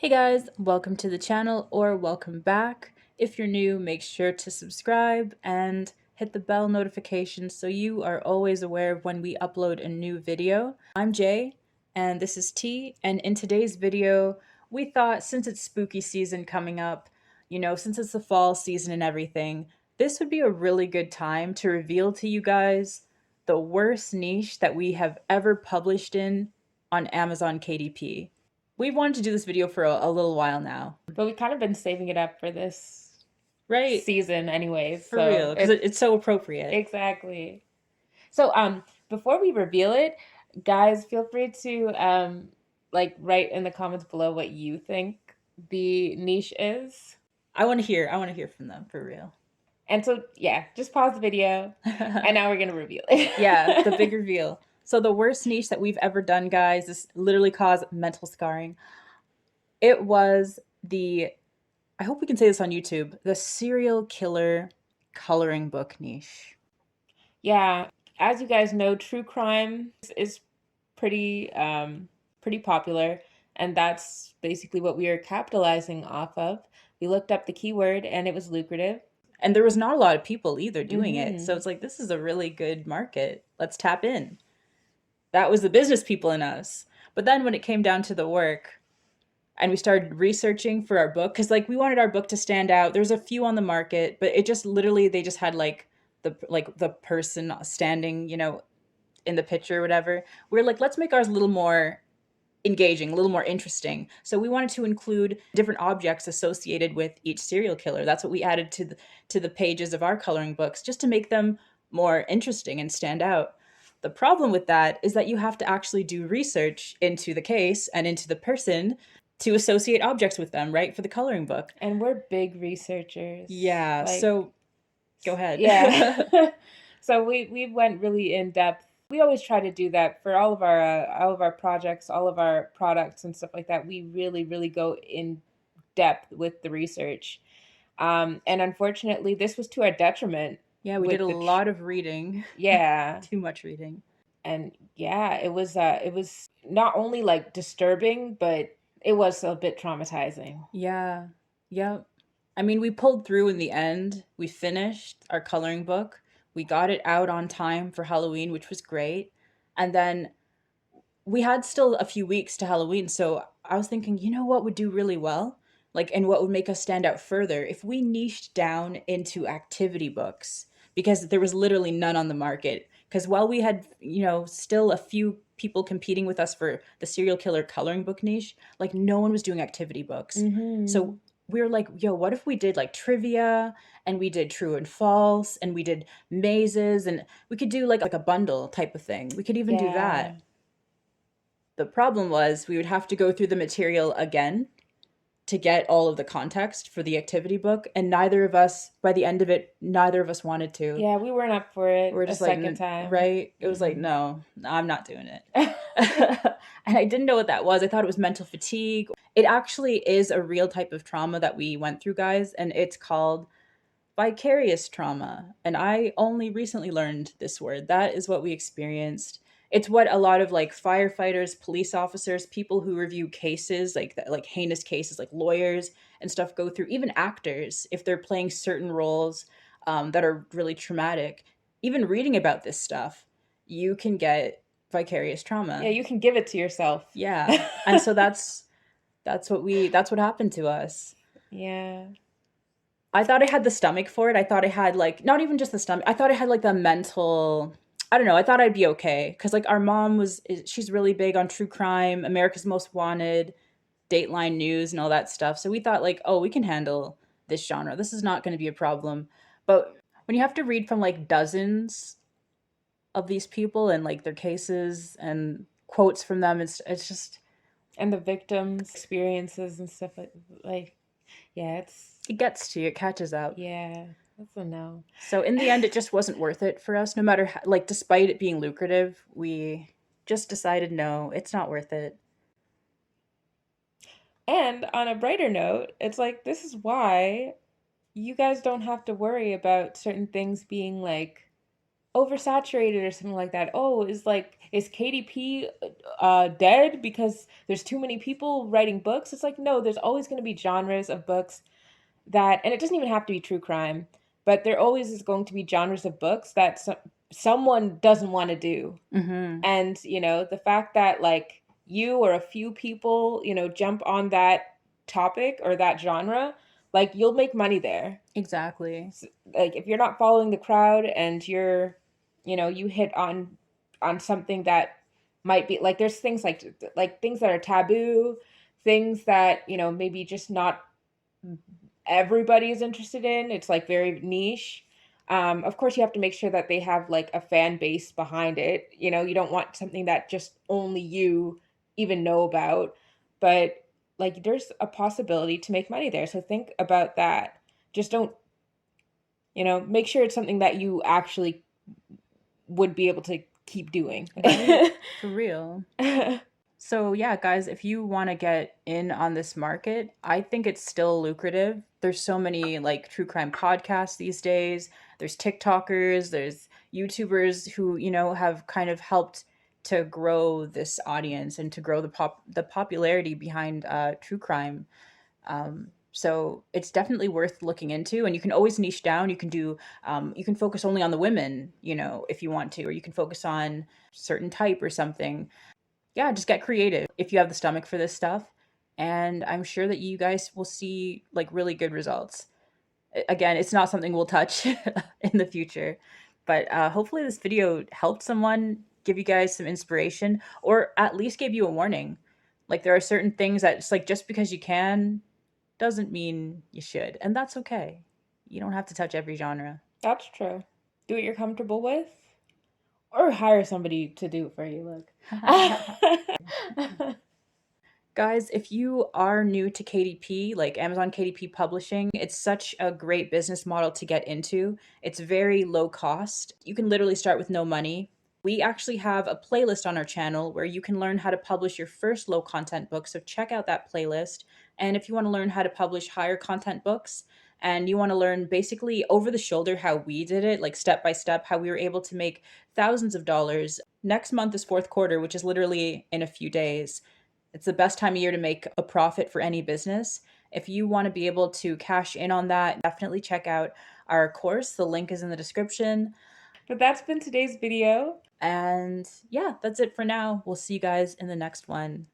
Hey guys, welcome to the channel or welcome back. If you're new, make sure to subscribe and hit the bell notification so you are always aware of when we upload a new video. I'm Jay and this is T, and in today's video, we thought since it's spooky season coming up, since it's the fall season and everything, this would be a really good time to reveal to you guys the worst niche that we have ever published in on Amazon KDP. We've wanted to do this video for a little while now. But we've kind of been saving it up for this Right? season anyways. For So real, because it's so appropriate. exactly. So before we reveal it, guys, feel free to write in the comments below what you think the niche is. I want to hear from them, for real. And so yeah, just pause the video and now we're gonna reveal it. Yeah, the big reveal. So the worst niche that we've ever done, guys, this literally caused mental scarring. It was I hope we can say this on YouTube, the serial killer coloring book niche. Yeah, as you guys know, true crime is pretty popular, and that's basically what we are capitalizing off of. We looked up the keyword and it was lucrative. And there was not a lot of people either doing it. So Mm-hmm. it's like, this is a really good market. Let's tap in. That was the business people in us. But then when it came down to the work and we started researching for our book, because like we wanted our book to stand out. There's a few on the market, but it just literally they just had the person standing, in the picture or whatever. We're like, let's make ours a little more engaging, a little more interesting. So we wanted to include different objects associated with each serial killer. That's what we added to the pages of our coloring books, just to make them more interesting and stand out. The problem with that is that you have to actually do research into the case and into the person to associate objects with them, right? For the coloring book. And we're big researchers. Yeah, so go ahead. Yeah. So we went really in depth. We always try to do that for all of our projects, all of our products and stuff like that. We really go in depth with the research. And unfortunately, this was to our detriment. Yeah, we did a lot of reading. Yeah. Too much reading. And yeah, it was not only like disturbing, but it was a bit traumatizing. Yeah. Yep. I mean, we pulled through in the end. We finished our coloring book. We got it out on time for Halloween, which was great. And then we had still a few weeks to Halloween. So I was thinking, you know what would do really well? Like, and what would make us stand out further if we niched down into activity books, because there was literally none on the market. Because while we had, still a few people competing with us for the serial killer coloring book niche, like no one was doing activity books. Mm-hmm. So we were like, yo, what if we did like trivia and we did true and false and we did mazes and we could do like a bundle type of thing. We could even do Yeah. that. The problem was we would have to go through the material again to get all of the context for the activity book, and neither of us, by the end of it, neither of us wanted to. Yeah, we weren't up for it We're a just like, second time. right? It was like, Mm-mm. no, I'm not doing it. And I didn't know what that was. I thought it was mental fatigue. It actually is a real type of trauma that we went through, guys, and it's called vicarious trauma. And I only recently learned this word. That is what we experienced. It's what a lot of like firefighters, police officers, people who review cases, like heinous cases, like lawyers and stuff go through. Even actors, if they're playing certain roles that are really traumatic, even reading about this stuff, you can get vicarious trauma. Yeah, you can give it to yourself. Yeah, and so that's what happened to us. Yeah. I thought I had the stomach for it. I thought I had like not even just the stomach. I thought I had like the mental. I don't know. I thought I'd be okay because like our mom she's really big on true crime, America's Most Wanted, Dateline News, and all that stuff. So we thought like, oh, we can handle this genre. This is not going to be a problem. But when you have to read from like dozens of these people and like their cases and quotes from them, it's just And the victims' experiences and stuff like yeah, it gets to you. It catches up. yeah, that's a no. So in the end, it just wasn't worth it for us. No matter how, like, despite it being lucrative, we just decided no, it's not worth it. And on a brighter note, it's like this is why you guys don't have to worry about certain things being like oversaturated or something like that. Oh, is KDP dead because there's too many people writing books? It's like, no, there's always going to be genres of books that, and it doesn't even have to be true crime, but there always is going to be genres of books that someone doesn't want to do. Mm-hmm. And, the fact that like you or a few people, jump on that topic or that genre, like you'll make money there. Exactly. Like if you're not following the crowd and you hit on something that might be like, there's things like things that are taboo, things that, maybe just not everybody is interested in. It's like very niche. Of course, you have to make sure that they have like a fan base behind it. You don't want something that just only you even know about, but like there's a possibility to make money there. So think about that. Just don't, make sure it's something that you actually would be able to keep doing. Right? For real. So, yeah, guys, if you want to get in on this market, I think it's still lucrative. There's so many like true crime podcasts these days. There's TikTokers, there's YouTubers who, have kind of helped to grow this audience and to grow the popularity behind true crime. So it's definitely worth looking into, and you can always niche down. You can focus only on the women, if you want to, or you can focus on certain type or something. Yeah, just get creative if you have the stomach for this stuff. And I'm sure that you guys will see like really good results. Again, it's not something we'll touch in the future, but hopefully this video helped someone, give you guys some inspiration, or at least gave you a warning. Like there are certain things that it's like just because you can doesn't mean you should, and that's okay. You don't have to touch every genre. That's true. Do what you're comfortable with, or hire somebody to do it for you. Look. Guys, if you are new to KDP, like Amazon KDP Publishing, it's such a great business model to get into. It's very low cost. You can literally start with no money. We actually have a playlist on our channel where you can learn how to publish your first low content book. So check out that playlist. And if you want to learn how to publish higher content books and you want to learn basically over the shoulder how we did it, like step by step, how we were able to make thousands of dollars. Next month is fourth quarter, which is literally in a few days. It's the best time of year to make a profit for any business. If you want to be able to cash in on that, definitely check out our course. The link is in the description. But that's been today's video. And yeah, that's it for now. We'll see you guys in the next one.